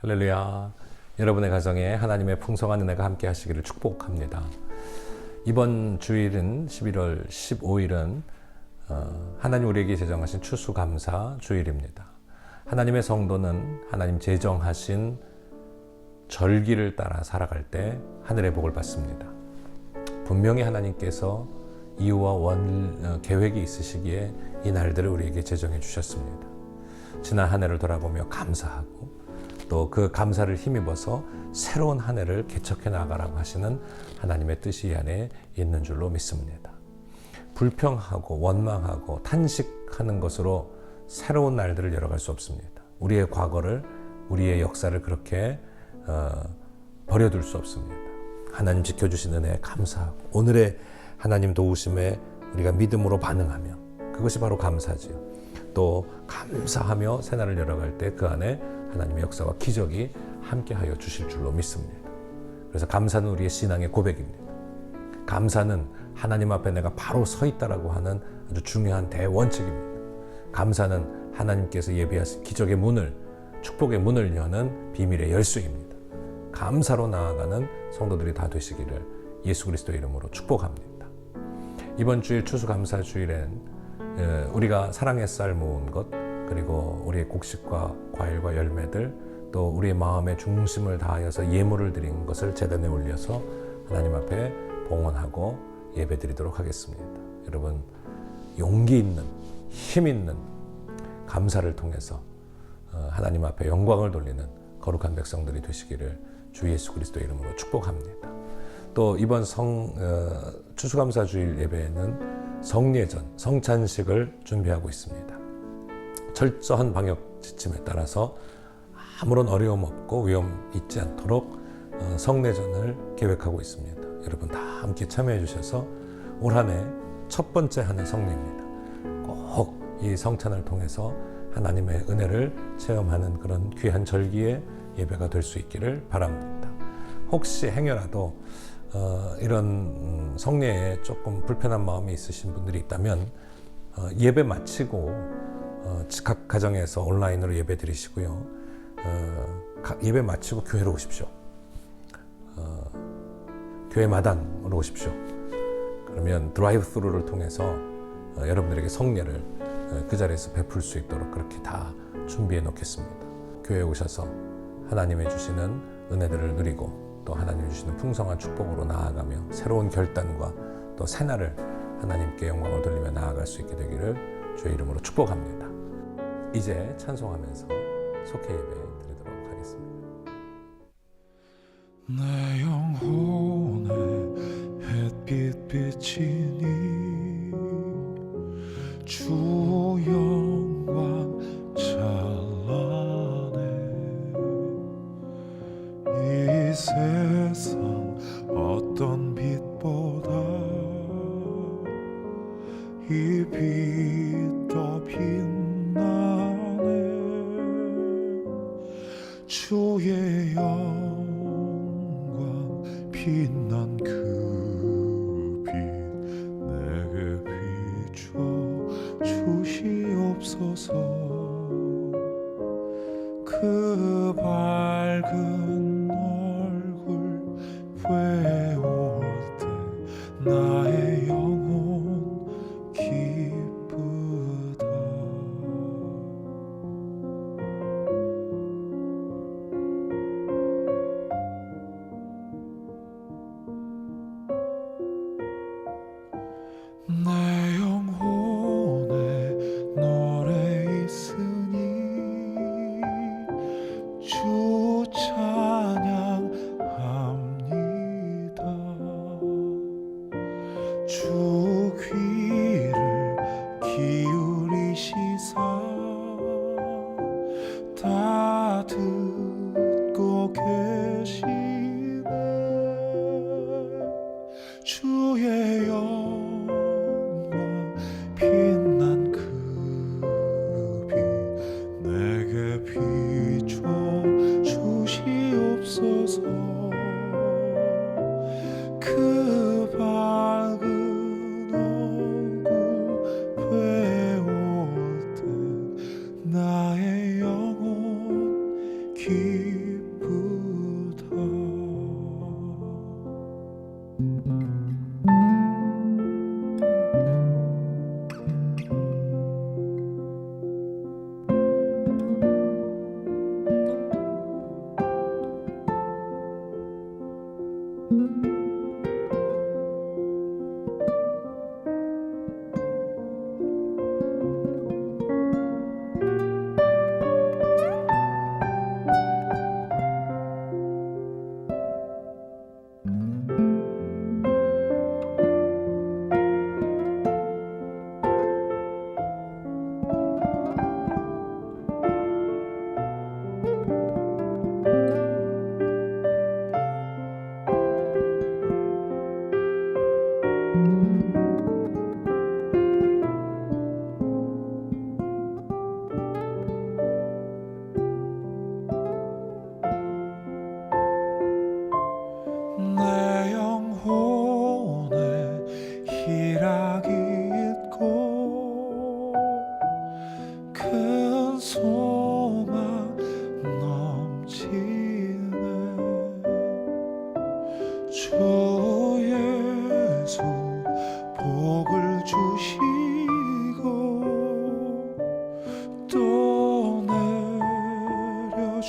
할렐루야. 여러분의 가정에 하나님의 풍성한 은혜가 함께 하시기를 축복합니다. 이번 주일은 11월 15일은 하나님 우리에게 제정하신 추수감사 주일입니다. 하나님의 성도는 하나님 제정하신 절기를 따라 살아갈 때 하늘의 복을 받습니다. 분명히 하나님께서 이유와 계획이 있으시기에 이 날들을 우리에게 제정해 주셨습니다. 지난 한 해를 돌아보며 감사하고 또 그 감사를 힘입어서 새로운 한 해를 개척해 나가라고 하시는 하나님의 뜻이 이 안에 있는 줄로 믿습니다. 불평하고 원망하고 탄식하는 것으로 새로운 날들을 열어갈 수 없습니다. 우리의 과거를, 우리의 역사를 그렇게 버려둘 수 없습니다. 하나님 지켜주신 은혜에 감사하고 오늘의 하나님 도우심에 우리가 믿음으로 반응하며 그것이 바로 감사지요. 또 감사하며 새날을 열어갈 때 그 안에 하나님의 역사와 기적이 함께하여 주실 줄로 믿습니다. 그래서 감사는 우리의 신앙의 고백입니다. 감사는 하나님 앞에 내가 바로 서 있다라고 하는 아주 중요한 대원칙입니다. 감사는 하나님께서 예비하신 기적의 문을, 축복의 문을 여는 비밀의 열쇠입니다. 감사로 나아가는 성도들이 다 되시기를 예수 그리스도의 이름으로 축복합니다. 이번 주일 추수감사 주일엔 우리가 사랑의 쌀 모은 것, 그리고 우리의 곡식과 과일과 열매들, 또 우리의 마음의 중심을 다하여서 예물을 드린 것을 제단에 올려서 하나님 앞에 봉헌하고 예배드리도록 하겠습니다. 여러분, 용기 있는, 힘 있는 감사를 통해서 하나님 앞에 영광을 돌리는 거룩한 백성들이 되시기를 주 예수 그리스도의 이름으로 축복합니다. 또 이번 추수감사 주일 예배에는 성례전, 성찬식을 준비하고 있습니다. 철저한 방역 지침에 따라서 아무런 어려움 없고 위험 있지 않도록 성례전을 계획하고 있습니다. 여러분 다 함께 참여해 주셔서 올 한 해 첫 번째 하는 성례입니다. 꼭 이 성찬을 통해서 하나님의 은혜를 체험하는 그런 귀한 절기의 예배가 될 수 있기를 바랍니다. 혹시 행여라도 이런 성례에 조금 불편한 마음이 있으신 분들이 있다면 예배 마치고 각 가정에서 온라인으로 예배 드리시고요. 예배 마치고 교회로 오십시오. 교회 마당으로 오십시오. 그러면 드라이브 스루를 통해서 여러분들에게 성례를 그 자리에서 베풀 수 있도록 그렇게 다 준비해 놓겠습니다. 교회에 오셔서 하나님의 주시는 은혜들을 누리고 또 하나님이 주시는 풍성한 축복으로 나아가며 새로운 결단과 또 새날을 하나님께 영광을 돌리며 나아갈 수 있게 되기를 주의 이름으로 축복합니다. 이제 찬송하면서 속회 예배 드리도록 하겠습니다. 내 영혼에 햇빛 비치니 주 영광 찬란해. 이 세상 어떤 빛보다 이 빛 더 빛나네. 주의 영광 빛난 그 빛 내게 비춰 주시옵소서. 그 밝은 얼굴 외울 때 나의 영혼 기쁘다. 내 영혼에 노래 있으니 주 찬양합니다. 주 귀를 기울이시사 다 듣고 계시네. 주의 영광 빛난 그 빛 내게 비춰 주시옵소서. 그 밝은 얼굴 외울 때 나의 영혼 기쁘다.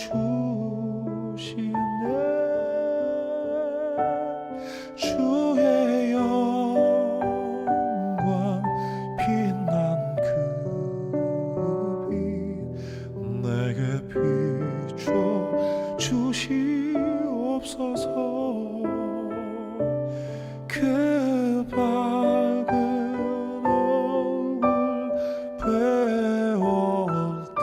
주시네 주의 영광 빛난 그 빛 내게 비춰 주시옵소서 그 밝은 얼굴 배울 때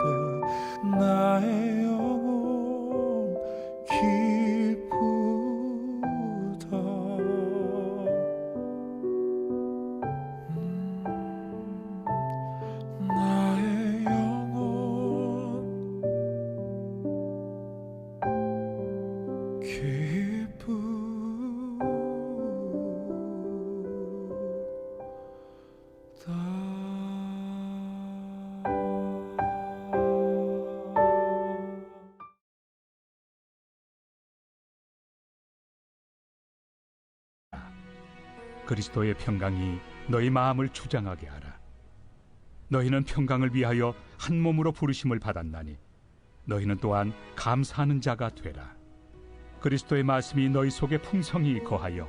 나의 영혼 기쁘다 나의 영혼 그리스도의 평강이 너희 마음을 주장하게 하라. 너희는 평강을 위하여 한 몸으로 부르심을 받았나니 너희는 또한 감사하는 자가 되라. 그리스도의 말씀이 너희 속에 풍성히 거하여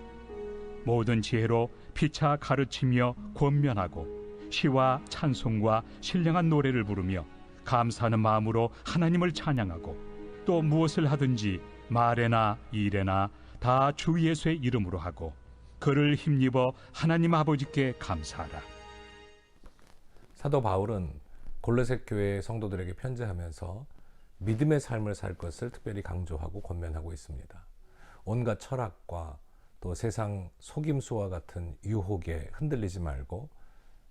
모든 지혜로 피차 가르치며 권면하고 시와 찬송과 신령한 노래를 부르며 감사하는 마음으로 하나님을 찬양하고 또 무엇을 하든지 말에나 일에나 다 주 예수의 이름으로 하고 그를 힘입어 하나님 아버지께 감사하라. 사도 바울은 골로새 교회 성도들에게 편지하면서 믿음의 삶을 살 것을 특별히 강조하고 권면하고 있습니다. 온갖 철학과 또 세상 속임수와 같은 유혹에 흔들리지 말고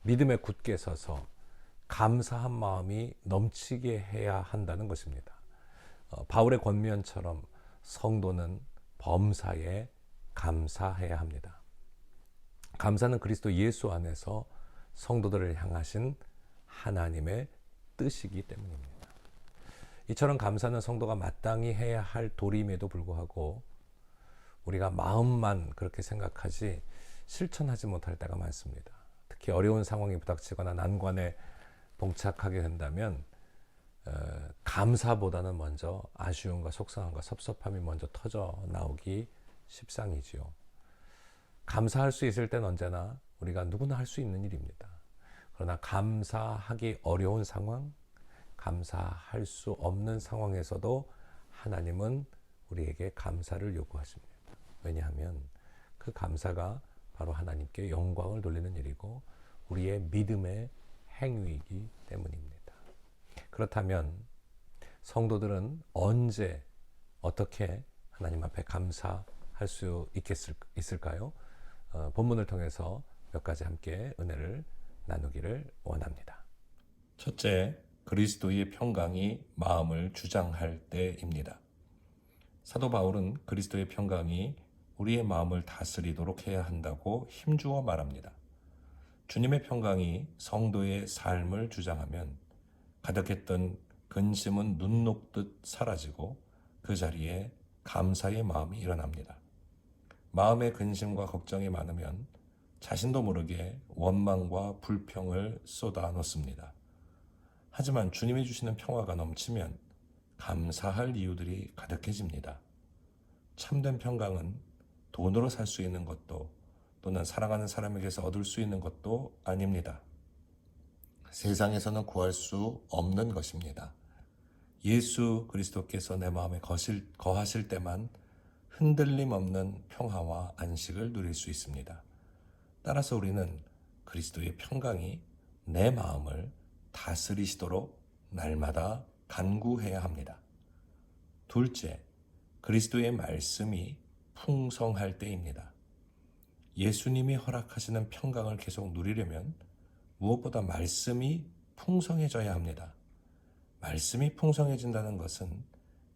믿음에 굳게 서서 감사한 마음이 넘치게 해야 한다는 것입니다. 바울의 권면처럼 성도는 범사에 감사해야 합니다. 감사는 그리스도 예수 안에서 성도들을 향하신 하나님의 뜻이기 때문입니다. 이처럼 감사는 성도가 마땅히 해야 할 도리임에도 불구하고 우리가 마음만 그렇게 생각하지 실천하지 못할 때가 많습니다. 특히 어려운 상황이 부닥치거나 난관에 봉착하게 된다면 감사보다는 먼저 아쉬움과 속상함과 섭섭함이 먼저 터져 나오기 십상이지요. 감사할 수 있을 땐 언제나 우리가 누구나 할 수 있는 일입니다. 그러나 감사하기 어려운 상황, 감사할 수 없는 상황에서도 하나님은 우리에게 감사를 요구하십니다. 왜냐하면 그 감사가 바로 하나님께 영광을 돌리는 일이고 우리의 믿음의 행위이기 때문입니다. 그렇다면 성도들은 언제 어떻게 하나님 앞에 감사할 수 있을까요? 본문을 통해서 몇 가지 함께 은혜를 나누기를 원합니다. 첫째, 그리스도의 평강이 마음을 주장할 때입니다. 사도 바울은 그리스도의 평강이 우리의 마음을 다스리도록 해야 한다고 힘주어 말합니다. 주님의 평강이 성도의 삶을 주장하면 가득했던 근심은 눈 녹듯 사라지고 그 자리에 감사의 마음이 일어납니다. 마음의 근심과 걱정이 많으면 자신도 모르게 원망과 불평을 쏟아 놓습니다. 하지만 주님이 주시는 평화가 넘치면 감사할 이유들이 가득해집니다. 참된 평강은 돈으로 살 수 있는 것도 또는 사랑하는 사람에게서 얻을 수 있는 것도 아닙니다. 세상에서는 구할 수 없는 것입니다. 예수 그리스도께서 내 마음에 거하실 때만 흔들림 없는 평화와 안식을 누릴 수 있습니다. 따라서 우리는 그리스도의 평강이 내 마음을 다스리시도록 날마다 간구해야 합니다. 둘째, 그리스도의 말씀이 풍성할 때입니다. 예수님이 허락하시는 평강을 계속 누리려면 무엇보다 말씀이 풍성해져야 합니다. 말씀이 풍성해진다는 것은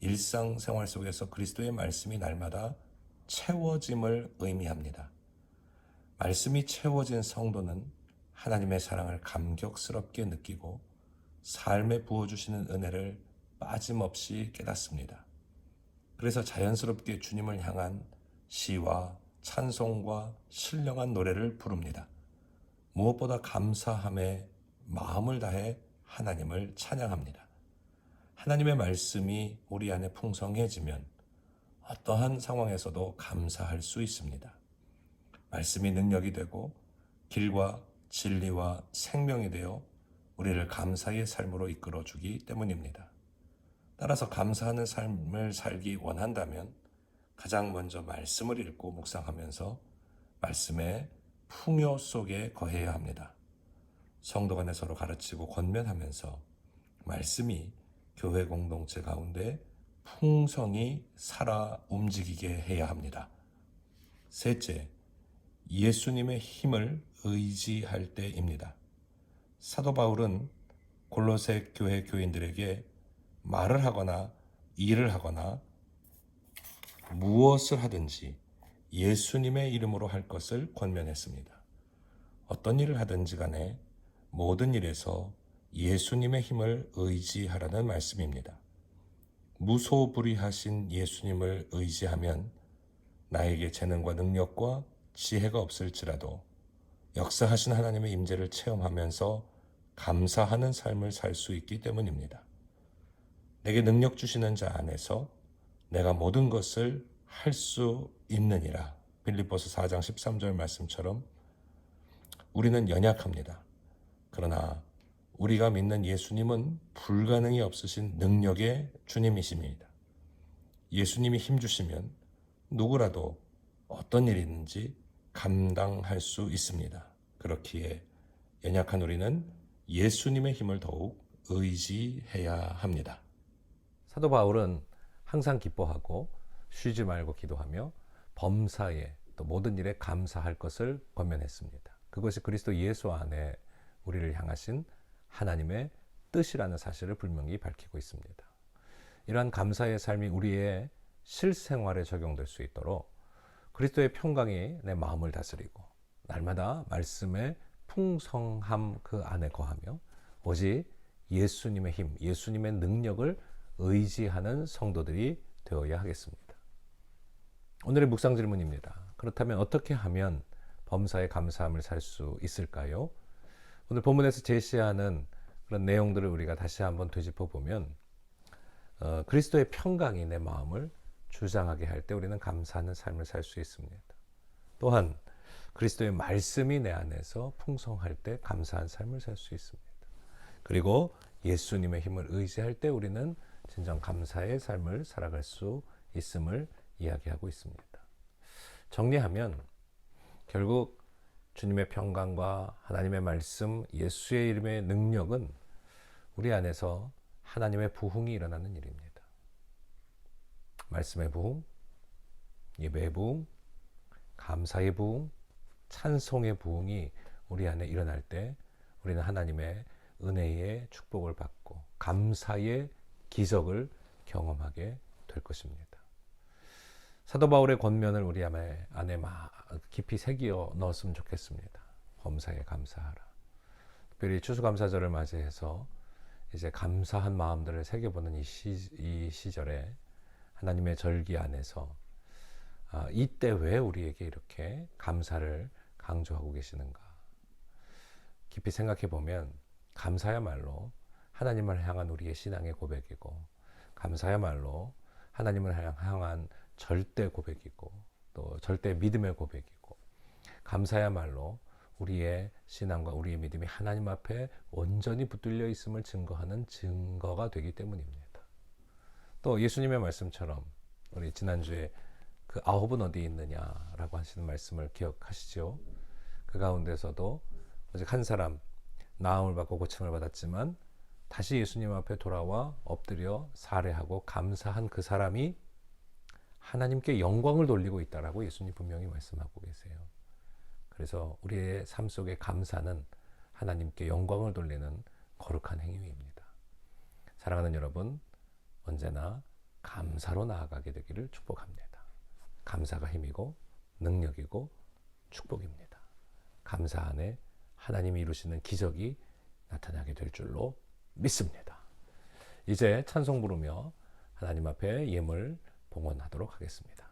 일상생활 속에서 그리스도의 말씀이 날마다 채워짐을 의미합니다. 말씀이 채워진 성도는 하나님의 사랑을 감격스럽게 느끼고 삶에 부어주시는 은혜를 빠짐없이 깨닫습니다. 그래서 자연스럽게 주님을 향한 시와 찬송과 신령한 노래를 부릅니다. 무엇보다 감사함에 마음을 다해 하나님을 찬양합니다. 하나님의 말씀이 우리 안에 풍성해지면 어떠한 상황에서도 감사할 수 있습니다. 말씀이 능력이 되고 길과 진리와 생명이 되어 우리를 감사의 삶으로 이끌어주기 때문입니다. 따라서 감사하는 삶을 살기 원한다면 가장 먼저 말씀을 읽고 묵상하면서 말씀의 풍요 속에 거해야 합니다. 성도 간에 서로 가르치고 권면하면서 말씀이 교회 공동체 가운데 풍성히 살아 움직이게 해야 합니다. 셋째, 예수님의 힘을 의지할 때입니다. 사도 바울은 골로새 교회 교인들에게 말을 하거나 일을 하거나 무엇을 하든지 예수님의 이름으로 할 것을 권면했습니다. 어떤 일을 하든지 간에 모든 일에서 예수님의 힘을 의지하라는 말씀입니다. 무소불위하신 예수님을 의지하면 나에게 재능과 능력과 지혜가 없을지라도 역사하신 하나님의 임재를 체험하면서 감사하는 삶을 살 수 있기 때문입니다. 내게 능력 주시는 자 안에서 내가 모든 것을 할 수 있느니라. 빌립보서 4장 13절 말씀처럼 우리는 연약합니다. 그러나 우리가 믿는 예수님은 불가능이 없으신 능력의 주님이십니다. 예수님이 힘 주시면 누구라도 어떤 일이 있는지 감당할 수 있습니다. 그렇기에 연약한 우리는 예수님의 힘을 더욱 의지해야 합니다. 사도 바울은 항상 기뻐하고 쉬지 말고 기도하며 범사에 또 모든 일에 감사할 것을 권면했습니다. 그것이 그리스도 예수 안에 우리를 향하신 하나님의 뜻이라는 사실을 분명히 밝히고 있습니다. 이러한 감사의 삶이 우리의 실생활에 적용될 수 있도록 그리스도의 평강이 내 마음을 다스리고 날마다 말씀의 풍성함 그 안에 거하며 오직 예수님의 힘, 예수님의 능력을 의지하는 성도들이 되어야 하겠습니다. 오늘의 묵상 질문입니다. 그렇다면 어떻게 하면 범사에 감사함을 살 수 있을까요? 오늘 본문에서 제시하는 그런 내용들을 우리가 다시 한번 되짚어 보면 그리스도의 평강이 내 마음을 주장하게 할 때 우리는 감사하는 삶을 살 수 있습니다. 또한 그리스도의 말씀이 내 안에서 풍성할 때 감사한 삶을 살 수 있습니다. 그리고 예수님의 힘을 의지할 때 우리는 진정 감사의 삶을 살아갈 수 있음을 이야기하고 있습니다. 정리하면 결국 주님의 평강과 하나님의 말씀, 예수의 이름의 능력은 우리 안에서 하나님의 부흥이 일어나는 일입니다. 말씀의 부흥, 예배의 부흥, 감사의 부흥, 찬송의 부흥이 우리 안에 일어날 때 우리는 하나님의 은혜의 축복을 받고 감사의 기적을 경험하게 될 것입니다. 사도 바울의 권면을 우리 안에 깊이 새겨 넣었으면 좋겠습니다. 범사에 감사하라. 특별히 추수감사절을 맞이해서 이제 감사한 마음들을 새겨보는 이 시절에 하나님의 절기 안에서 이때 왜 우리에게 이렇게 감사를 강조하고 계시는가? 깊이 생각해 보면 감사야말로 하나님을 향한 우리의 신앙의 고백이고 감사야말로 하나님을 향한 절대 고백이고 또 절대 믿음의 고백이고 감사야말로 우리의 신앙과 우리의 믿음이 하나님 앞에 온전히 붙들려 있음을 증거하는 증거가 되기 때문입니다. 또 예수님의 말씀처럼 우리 지난주에 그 9은 어디 있느냐라고 하시는 말씀을 기억하시죠? 그 가운데서도 오직 한 사람 나음을 받고 고침을 받았지만 다시 예수님 앞에 돌아와 엎드려 살해하고 감사한 그 사람이 하나님께 영광을 돌리고 있다라고 예수님 분명히 말씀하고 계세요. 그래서 우리의 삶 속의 감사는 하나님께 영광을 돌리는 거룩한 행위입니다. 사랑하는 여러분, 언제나 감사로 나아가게 되기를 축복합니다. 감사가 힘이고 능력이고 축복입니다. 감사 안에 하나님이 이루시는 기적이 나타나게 될 줄로 믿습니다. 이제 찬송 부르며 하나님 앞에 예물 봉헌하도록 하겠습니다.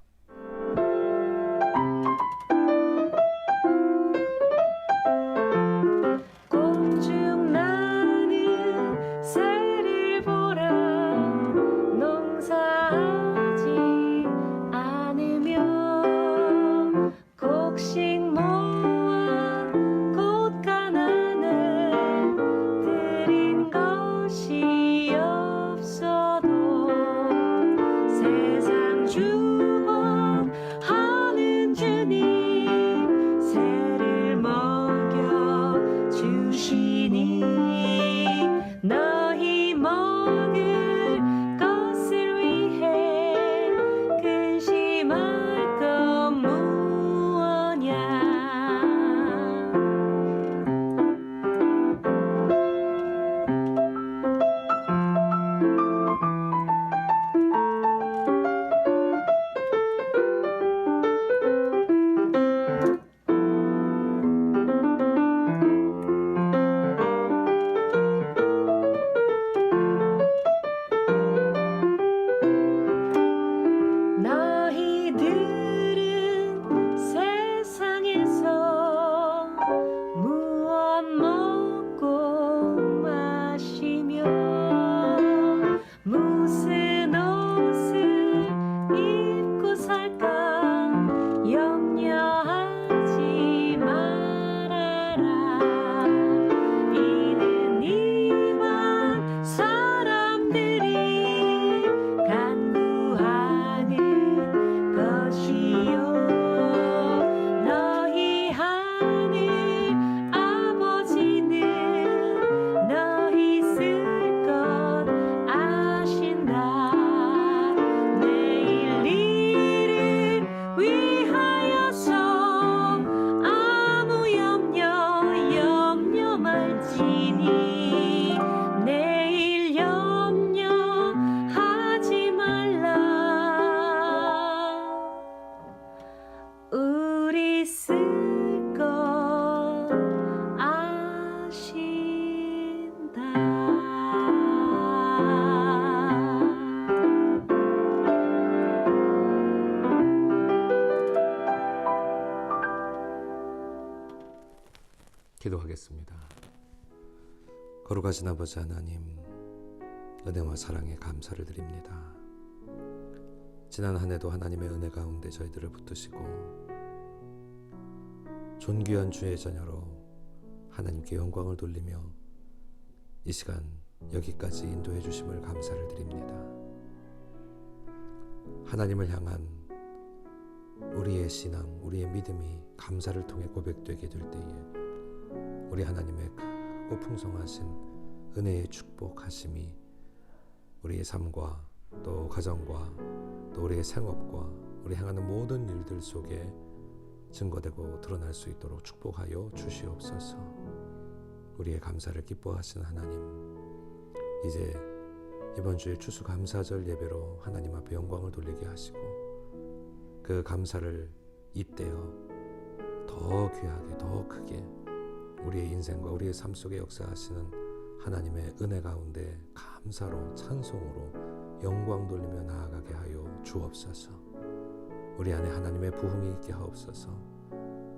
공중 나는 새를 보라 기도하겠습니다. 거룩하신 아버지 하나님, 은혜와 사랑에 감사를 드립니다. 지난 한 해도 하나님의 은혜 가운데 저희들을 붙드시고 존귀한 주의 자녀로 하나님께 영광을 돌리며 이 시간 여기까지 인도해 주심을 감사를 드립니다. 하나님을 향한 우리의 신앙, 우리의 믿음이 감사를 통해 고백되게 될 때에 우리 하나님의 크고 풍성하신 은혜의 축복하심이 우리의 삶과 또 가정과 또 우리의 생업과 우리 향하는 모든 일들 속에 증거되고 드러날 수 있도록 축복하여 주시옵소서. 우리의 감사를 기뻐하시는 하나님, 이제 이번 주에 추수감사절 예배로 하나님 앞에 영광을 돌리게 하시고 그 감사를 잇대어 더 귀하게 더 크게 우리의 인생과 우리의 삶 속에 역사하시는 하나님의 은혜 가운데 감사로 찬송으로 영광 돌리며 나아가게 하여 주옵소서. 우리 안에 하나님의 부흥이 있게 하옵소서.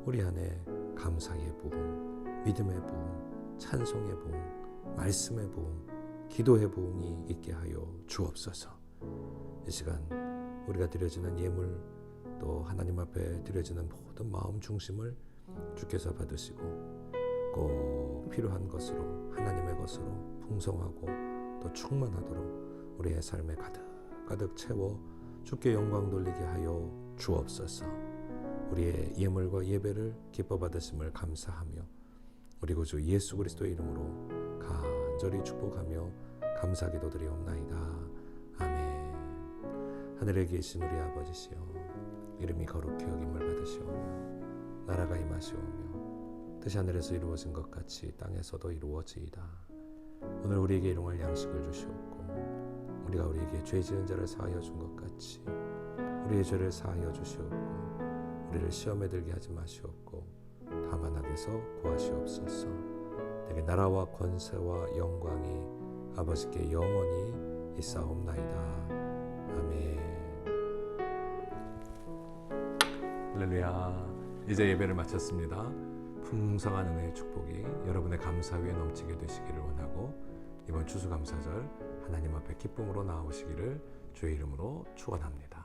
우리 안에 감사의 부흥, 믿음의 부흥, 찬송의 부흥, 말씀의 부흥, 기도의 부흥이 있게 하여 주옵소서. 이 시간 우리가 드려지는 예물 또 하나님 앞에 드려지는 모든 마음 중심을 주께서 받으시고 꼭 필요한 것으로 하나님의 것으로 풍성하고 또 충만하도록 우리의 삶에 가득 채워 주께 영광 돌리게 하여 주옵소서. 우리의 예물과 예배를 기뻐 받으심을 감사하며 우리 구주 예수 그리스도의 이름으로 간절히 축복하며 감사 기도드리옵나이다. 아멘. 하늘에 계신 우리 아버지시여, 이름이 거룩히 여김을 받으시오며 나라가 임하시오며 뜻이 하늘에서 이루어진 것 같이 땅에서도 이루어지이다. 오늘 우리에게 일용할 양식을 주시옵고 우리가 우리에게 죄 지은 자를 사하여 준 것 같이 우리의 죄를 사하여 주시옵고 우리를 시험에 들게 하지 마시옵고 다만 악에서 구하시옵소서. 내게 나라와 권세와 영광이 아버지께 영원히 있사옵나이다. 아멘. 할렐루야. 이제 예배를 마쳤습니다. 풍성한 은혜의 축복이 여러분의 감사 위에 넘치게 되시기를 원하고 이번 추수감사절 하나님 앞에 기쁨으로 나오시기를 주의 이름으로 축원합니다.